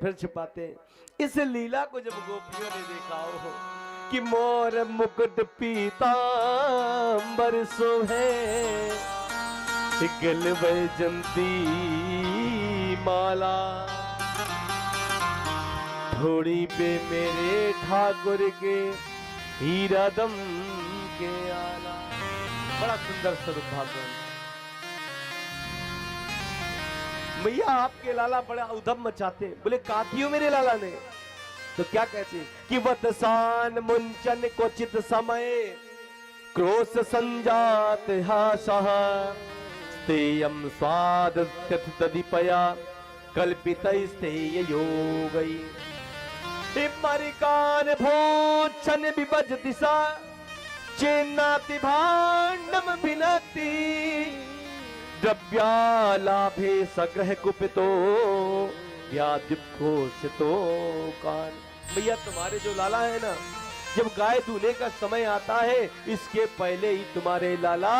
फिर छिपाते हैं। इस लीला को जब गोपियों ने देखा हो कि मोर मुकुट पीतांबर सोहे, गल वैजंती माला, थोड़ी पे मेरे ठाकुर के हीरा दम के आला। बड़ा सुंदर स्वरूप भगवान। मैया आपके लाला बड़ा उधम मचाते हैं। बोले का कियो मेरे लाला ने? तो क्या कहते हैं कि वतसान मुंचन क्वचित समय, क्रोश संजात हासः, स्तेयम स्वाद तदिपया कल्पितैस्तेय योगै। मरिकान भोचन विभज दिशा, चेन्नाति भाण्डम भिनक्ति, द्रव्यालाभे सग्रह कुपितो व्याधिघोषितो कान। भैया तुम्हारे जो लाला है ना, जब गाय दूल्हे का समय आता है, इसके पहले ही तुम्हारे लाला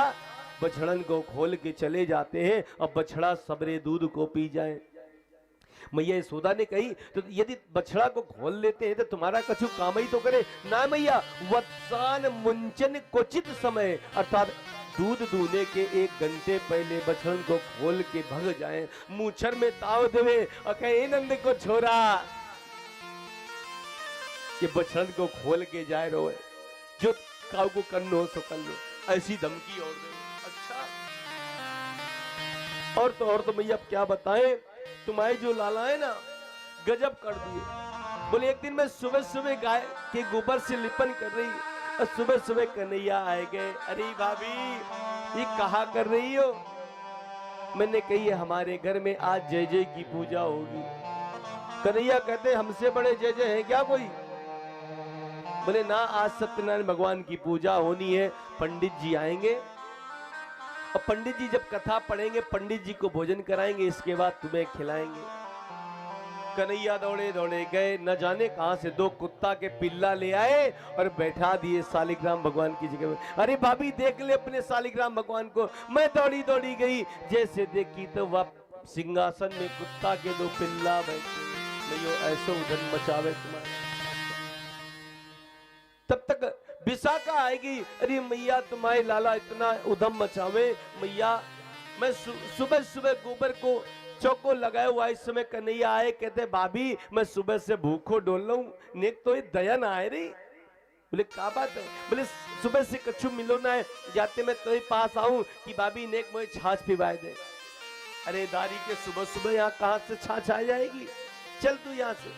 बछड़न को खोल के चले जाते हैं। अब बछड़ा सबरे दूध को पी जाए। मैया यशोदा ने कही तो यदि बछड़ा को खोल लेते हैं तो तुम्हारा कछु काम ही तो करे ना। मैया वत्सान मुंचन क्वचित समय, अर्थात दूध दूने के 1 घंटे पहले बछड़न को खोल के भग जाए, मूछर में ताव देवे और कहे नंद को छोरा, ये बछड़न को खोल के जाए रो जो काऊ को करनो सो कर लो, ऐसी धमकी और दे। अच्छा और तो मैया अब क्या बताएं, तुम्हारे जो लाला है ना गजब कर दिए। बोले एक दिन मैं सुबह सुबह गाय के गोबर से लिपन कर रही और सुबह सुबह कन्हैया आए गए। अरे भाभी ये कहा कर रही हो? मैंने कही हमारे घर में आज जय जय की पूजा होगी। कन्हैया कहते हमसे बड़े जय जय है क्या कोई? बोले ना, आज सत्यनारायण भगवान की पूजा होनी है, पंडित जी आएंगे और पंडित जी जब कथा पढ़ेंगे, पंडित जी को भोजन कराएंगे, इसके बाद तुम्हें खिलाएंगे। कन्हैया दौड़े दौड़े गए, न जाने कहां से 2 कुत्ता के पिल्ला ले आए और बैठा दिए शालिग्राम भगवान की जगह में। अरे भाभी देख ले अपने शालिग्राम भगवान को। मैं दौड़ी दौड़ी गई, जैसे देखी तो वह सिंहासन में कुत्ता के 2 पिल्ला बैठे। मैं ऐसा उधर मचावे तुम्हारे। तब तक विशाखा आएगी। अरे मैया तुम्हारे लाला इतना उधम मचावे। मैया मैं सुबह सुबह गोबर को चौको लगाया हुआ, इस समय कन्हैया आए, कहते भाभी मैं सुबह से भूखो डोल रहा हूं, नेक तो ये दया ना आए रही। बोले क्या बात है? बोले सुबह से कछु मिलो ना है, जाते मैं तो पास आऊं कि भाभी नेक मुझे छाछ पिवाए दे। अरे दारी के सुबह सुबह यहाँ कहां से छाछ आ जाएगी, चल तू यहाँ से।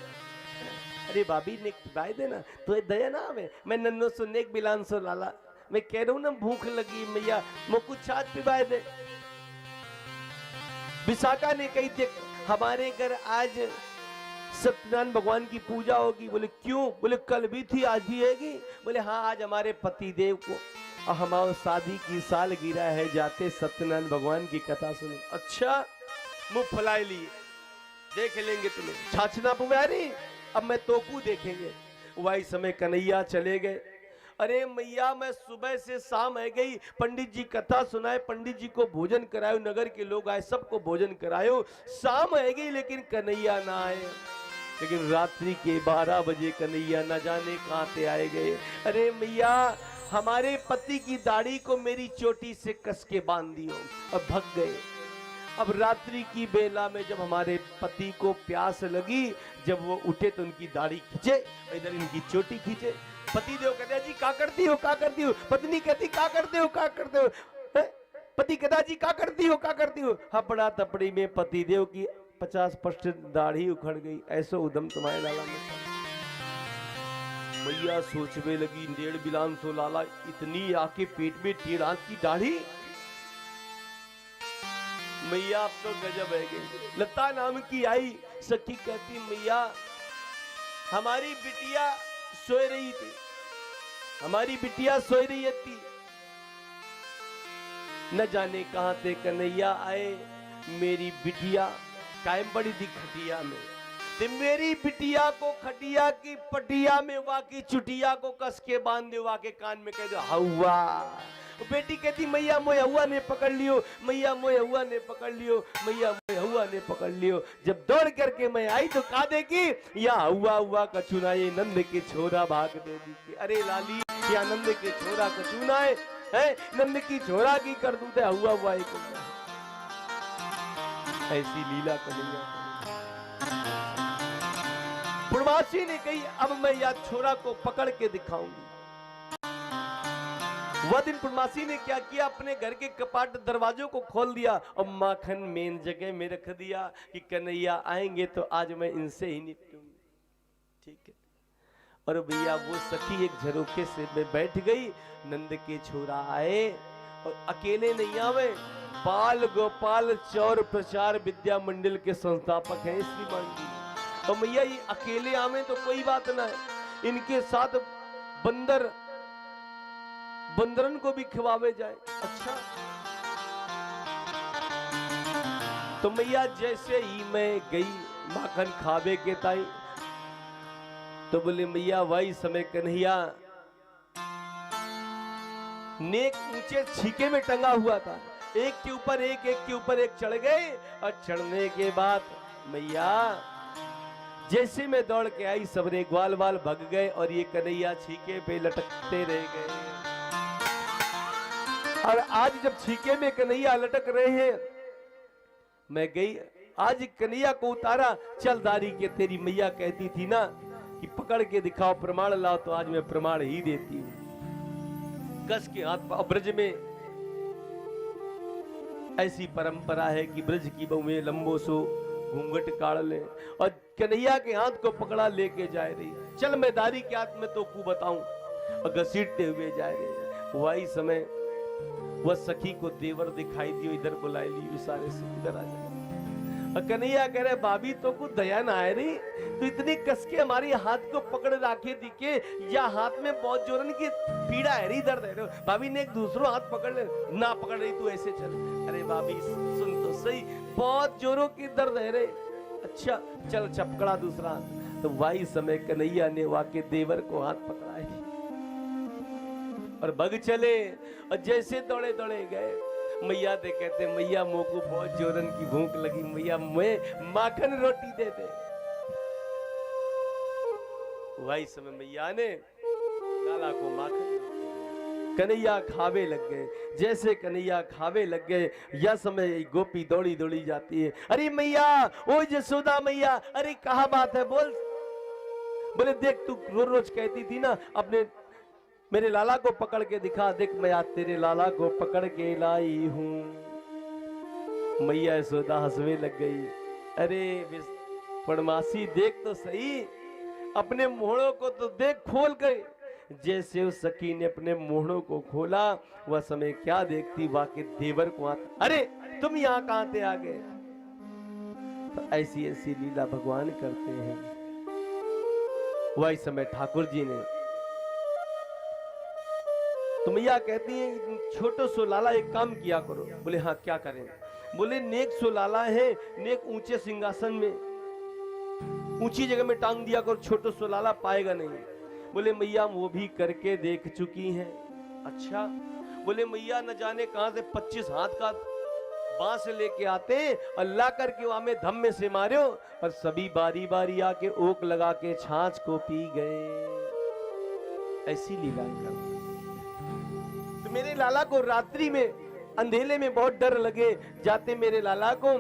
अरे भाभी नेक पिवाए देना तो ये दया ना आवे। मैं नन्नो सो नेक बिलान सो लाला, मैं कह रहा हूं ना भूख लगी मैया मुझको छाछ पिवाए दे। विशाखा ने कही थी हमारे घर आज सत्यनारायण भगवान की पूजा होगी। बोले क्यों? बोले कल भी थी आज भी हैगी। बोले हाँ, आज हमारे पति देव को हमारे शादी की सालगिरह है, जाते सत्यनारायण भगवान की कथा सुने। अच्छा मुंह फुलाए लिए, देख लेंगे तुम्हें छाछना पुवारी, अब मैं तोकू देखेंगे। वही समय कन्हैया चले गए। अरे मैया मैं सुबह से शाम आ गई, पंडित जी कथा सुनाए, पंडित जी को भोजन करायो, नगर के लोग आए सबको भोजन करायो, शाम आ गई लेकिन कन्हैया ना आए। लेकिन रात्रि के 12 बजे कन्हैया न जाने कहां से आए गए। अरे मैया हमारे पति की दाढ़ी को मेरी चोटी से कस के बांध दियो, अब भग गए। अब रात्रि की बेला में जब हमारे पति को प्यास लगी, जब वो उठे तो उनकी दाढ़ी खींचे, इधर इनकी चोटी खींचे। पति देव कहते जी क्या करती हो, क्या करती हो? पत्नी कहती क्या करते हो, क्या करते हो? पति कहता जी क्या करती हो, क्या करती हो? हपड़ा तपड़ी में पति देव की 50% दाढ़ी उखड़ गई। ऐसो उदम तुम्हारे लाला में। मैया सोचने लगी 1.5 बिलान सो लाला, इतनी आके पेट में 1.5 हाथ की दाढ़ी। मैया अब तो गजब है गई। लता नाम की आई सखी, कहती मैया हमारी बिटिया सो रही थी, हमारी बिटिया सो रही थी, न जाने कहां से कन्हैया आए। मेरी बिटिया कायम पड़ी थी खटिया में, ते मेरी बिटिया को खटिया की पटिया में वाकी चुटिया को कस के बांध दे, वाके कान में कह दो हवा बेटी कहती मैया मोए हुआ ने पकड़ लियो, मैया मोए हुआ ने पकड़ लियो, मैया मोए हुआ ने पकड़ लियो। जब दौड़ करके मैं आई तो कहा देखी या हुआ का चुना ये नंद के छोरा भाग दे दी। अरे लाली या नंद के छोरा का चुना है नंद की छोरा की कर दूं हुआ एक ऐसी लीला कन्हैया। पूर्णमासी ने कही अब मैं या छोरा को पकड़ के दिखाऊंगी। वह दिन पूर्णमासी ने क्या किया, अपने घर के कपाट दरवाजों को खोल दिया और माखन मेन जगह में रख दिया कि कन्हैया आएंगे तो आज मैं इनसे ही निपटूंगी। ठीक है। और भैया वो सखी एक झरोखे से में बैठ गई, नंद के छोरा आए और अकेले नहीं आवे, बाल गोपाल चौर प्रचार विद्या मंडल के संस्थापक हैं श्रीमान जी। और मैया ये अकेले आवे तो कोई बात ना है, इनके साथ बंदरन को भी खिलावे जाए। अच्छा तो मैया जैसे ही मैं गई माखन खावे के ताई तो बोले मैया वही समय कन्हैया नेक ऊंचे छीके में टंगा हुआ था, एक के ऊपर एक चढ़ गए और चढ़ने के बाद मैया जैसे मैं दौड़ के आई सबरे ग्वाल वाल भग गए और ये कन्हैया छीके पे लटकते रह गए। और आज जब छीके में कन्हैया लटक रहे हैं, मैं गई आज कन्हैया को उतारा, चल दारी के तेरी मैया कहती थी ना कि पकड़ के दिखाओ प्रमाण लाओ, तो आज मैं प्रमाण ही देती हूं। कस के हाथ पर ब्रज में ऐसी परंपरा है कि ब्रज की बहुएं लंबो सो घूंघट काढ़ ले और कन्हैया के हाथ को पकड़ा लेके जा रही, चल मैं दारी के हाथ में तो को बताऊं, और घसीटते हुए जा रहे। वही समय वह सखी को देवर दिखाई दियो, इधर बुलाई ली इशारे से, इधर आ जा। और कन्हैया कह रहे भाभी तो को दया ना आए रही, तो इतनी कस के हमारी हाथ को पकड़ राखे दिखे, या हाथ में बहुत जोरन की पीड़ा है रही, दर्द है। भाभी ने एक दूसरो हाथ पकड़ ले, ना पकड़ रही तू ऐसे चल। अरे भाभी सुन तो सही, बहुत जोरों की दर्द है रे। अच्छा चल चपकड़ा दूसरा हाथ। तो वही समय कन्हैया ने वाके देवर को हाथ पकड़ाए और भग चले, और जैसे दौड़े दौड़े गए मैया दे कहते मैया मोको बहुत जोरन की भूख लगी, मैया मैं माखन रोटी दे दे। वही समय मैया ने लाला को माखन, कन्हैया खावे लग गए। जैसे कन्हैया खावे लग गए या समय गोपी दौड़ी दौड़ी जाती है, अरे मैया ओ यशोदा मैया, अरे कहा बात है बोल। बोले देख तू रोज रोज कहती थी ना अपने मेरे लाला को पकड़ के दिखा, देख मैं आज तेरे लाला को पकड़ के लाई हूं। मैया यशोदा हंसने लग गई, अरे पूर्णमासी देख तो सही, अपने मोहड़ों को तो देख खोल गए। जैसे उस सखी ने अपने मोहड़ों को खोला, वह समय क्या देखती, वाके देवर को हाथ, अरे तुम यहाँ कहां से आ गए। तो ऐसी ऐसी लीला भगवान करते हैं। वही समय ठाकुर जी ने, तो मैया कहती है छोटो सो लाला एक काम किया करो। बोले हाँ क्या करें। बोले नेक सो लाला है, नेक ऊंचे सिंहासन में ऊंची जगह में टांग दिया करो, छोटो सो लाला पाएगा नहीं। बोले मैया वो भी करके देख चुकी हैं। अच्छा। बोले मैया न जाने कहां से 25 हाथ का बांस लेके आते और ला करके वहां में धम में से मारो, और सभी बारी बारी आके ओक लगा के छाछ को पी गए। ऐसी लीला कर। तो मेरे लाला को रात्रि में अंधेले में बहुत डर लगे, जाते मेरे लाला को